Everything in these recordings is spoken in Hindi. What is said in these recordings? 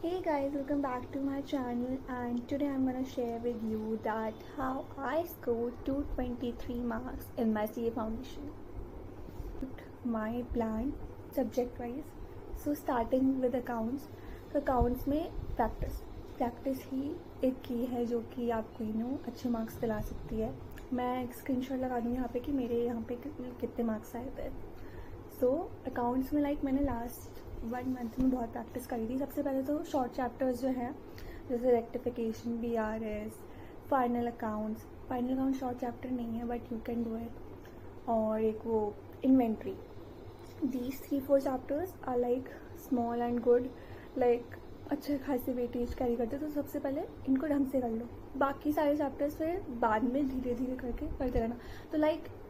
Hey guys, welcome back to my channel, and today I'm gonna share with you that how I scored 223 marks in my CA foundation. My plan subject wise. So starting with accounts. तो accounts में प्रैक्टिस ही एक की है जो कि आपको अच्छे मार्क्स दिला सकती है. मैं एक स्क्रीनशॉट लगा दूँगी यहाँ पे कि मेरे यहाँ पे कितने मार्क्स आए थे. सो अकाउंट्स में मैं लास्ट 1 मंथ में बहुत प्रैक्टिस करी थी. सबसे पहले तो शॉर्ट चैप्टर्स जो हैं जैसे rectification, BRS, final account short chapter नहीं है but you can do it. और एक वो inventory. These 3-4 chapters are like small and good, like अच्छे खासी वेटेज कैरी करते. तो सबसे पहले इनको ढंग से कर लो, बाकी सारे चैप्टर्स फिर बाद में धीरे धीरे करके करते रहना. तो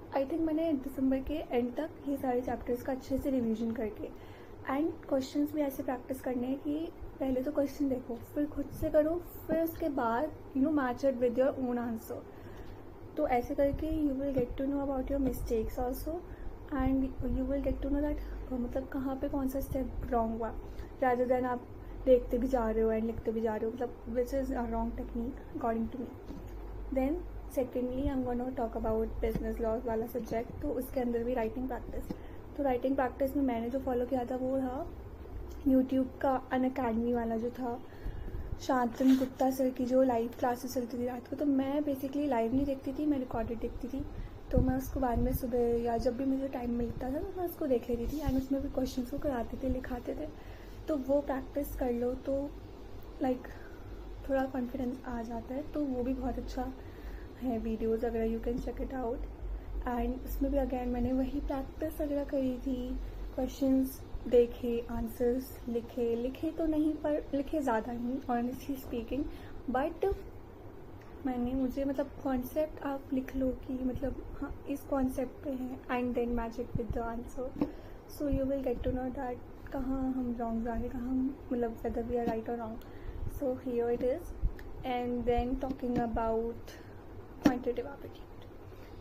आई थिंक मैंने दिसंबर के एंड तक ये सारे चैप्टर्स का अच्छे से रिवीजन करके एंड क्वेश्चंस भी ऐसे प्रैक्टिस करने हैं कि पहले तो क्वेश्चन देखो, फिर खुद से करो, फिर उसके बाद match it with your own answer. तो ऐसे करके you will get to know about your mistakes also and you will get to know that मतलब कहाँ पे कौन सा स्टेप रॉन्ग हुआ, रादर देन आप देखते भी जा रहे हो एंड लिखते भी जा रहे हो, मतलब which is a wrong technique according to me. Then secondly I am gonna talk about business laws वाला सब्जेक्ट. तो उसके अंदर भी राइटिंग प्रैक्टिस. तो राइटिंग प्रैक्टिस में मैंने जो फॉलो किया था वो था यूट्यूब का अनअकैडमी वाला जो था, शांतनु गुप्ता सर की जो लाइव क्लासेस चलती थी रात को. तो मैं बेसिकली लाइव नहीं देखती थी, मैं रिकॉर्डेड देखती थी. तो मैं उसको बाद में सुबह या जब भी मुझे टाइम मिलता था तो मैं उसको देख लेती थी एंड उसमें भी क्वेश्चन को कराते थे, लिखाते थे. तो वो प्रैक्टिस कर लो तो लाइक थोड़ा कॉन्फिडेंस आ जाता है. तो वो भी बहुत अच्छा है वीडियोज़ वगैरह, you can check it out. And उसमें भी अगेन मैंने वही प्रैक्टिस वगैरह करी थी, क्वेश्चंस देखे, आंसर्स लिखे तो नहीं पर लिखे ज़्यादा नहीं ऑनेस्टली स्पीकिंग. बट मुझे मतलब कॉन्सेप्ट आप लिख लो कि मतलब हाँ इस कॉन्सेप्ट पे है and then match it with the answer. So you will get to know that कहाँ हम रॉन्ग जा रहे हैं, कहाँ हम मतलब वेदर वी आर राइट और wrong. So here it is. And then talking about quantitative aptitude.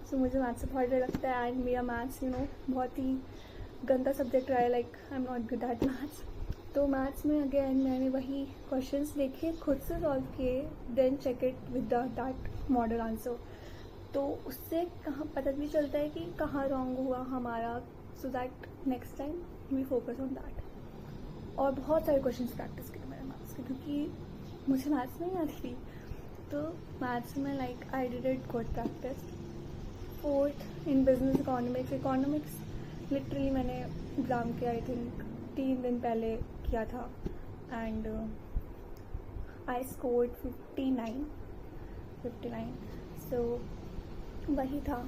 सो मुझे मैथ्स से बहुत डर लगता है एंड मेरा मैथ्स बहुत ही गंदा सब्जेक्ट रहा है. Like I am not good at maths. तो मैथ्स में अगेन मैंने वही क्वेश्चंस देखे, खुद से सॉल्व किए, then check it with that model answer. तो उससे कहाँ पता भी चलता है कि कहाँ रॉन्ग हुआ हमारा, so that next time we focus on that. और बहुत सारे क्वेश्चंस प्रैक्टिस किए मैंने मैथ्स के, क्योंकि मुझे मैथ्स नहीं आती थी. तो मैथ्स में like I did it good practice. 4th in business economics literally मैंने एग्ज़ाम के आई थिंक 3 दिन पहले किया था एंड आई स्कोर्ड 59. सो वही था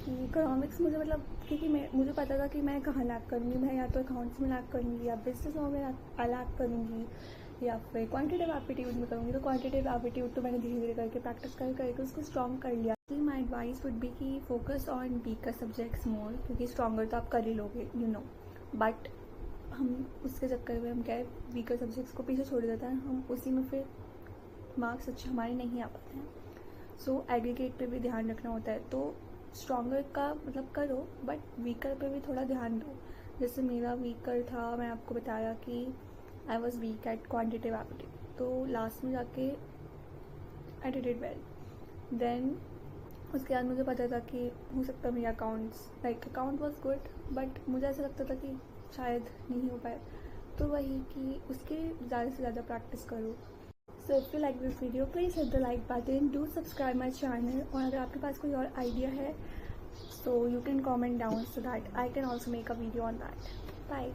कि इकोनॉमिक्स मुझे मतलब क्योंकि मुझे पता था कि मैं कहाँ लैक करूँगी. मैं या तो अकाउंट्स में लैक करूँगी या बिजनेस लॉ में लैक करूँगी या फिर क्वांटिटेटिव एप्टीट्यूड में करूँगी. तो क्वांटिटेटिव एप्टीट्यूड तो मैंने धीरे धीरे करके प्रैक्टिस करके उसको स्ट्रॉन्ग कर लिया. माई एडवाइस वुड बी कि फोकस ऑन वीकर सब्जेक्ट्स मोर, क्योंकि स्ट्रॉन्गर तो आप कर ही लोगे बट हम उसके चक्कर में हम क्या है वीकर सब्जेक्ट्स को पीछे छोड़ देते हैं, हम उसी में फिर मार्क्स अच्छे हमारे नहीं आ पाते हैं. सो एग्रीगेट पे भी ध्यान रखना होता है. तो स्ट्रॉन्गर का मतलब करो बट वीकर पे भी थोड़ा ध्यान दो. जैसे मेरा वीकर था, मैं आपको बताया कि I was weak at quantitative aptitude. तो लास्ट में जाके I did it well. Then उसके बाद मुझे पता था कि हो सकता है मेरा अकाउंट वॉज गुड बट मुझे ऐसा लगता था कि शायद नहीं हो पाए. तो वही कि उसके ज़्यादा से ज़्यादा प्रैक्टिस करो. So if you like this video please hit the like button, do subscribe my channel. और अगर आपके पास कोई और आइडिया है so you can comment down so that I can also make a video on that. Bye.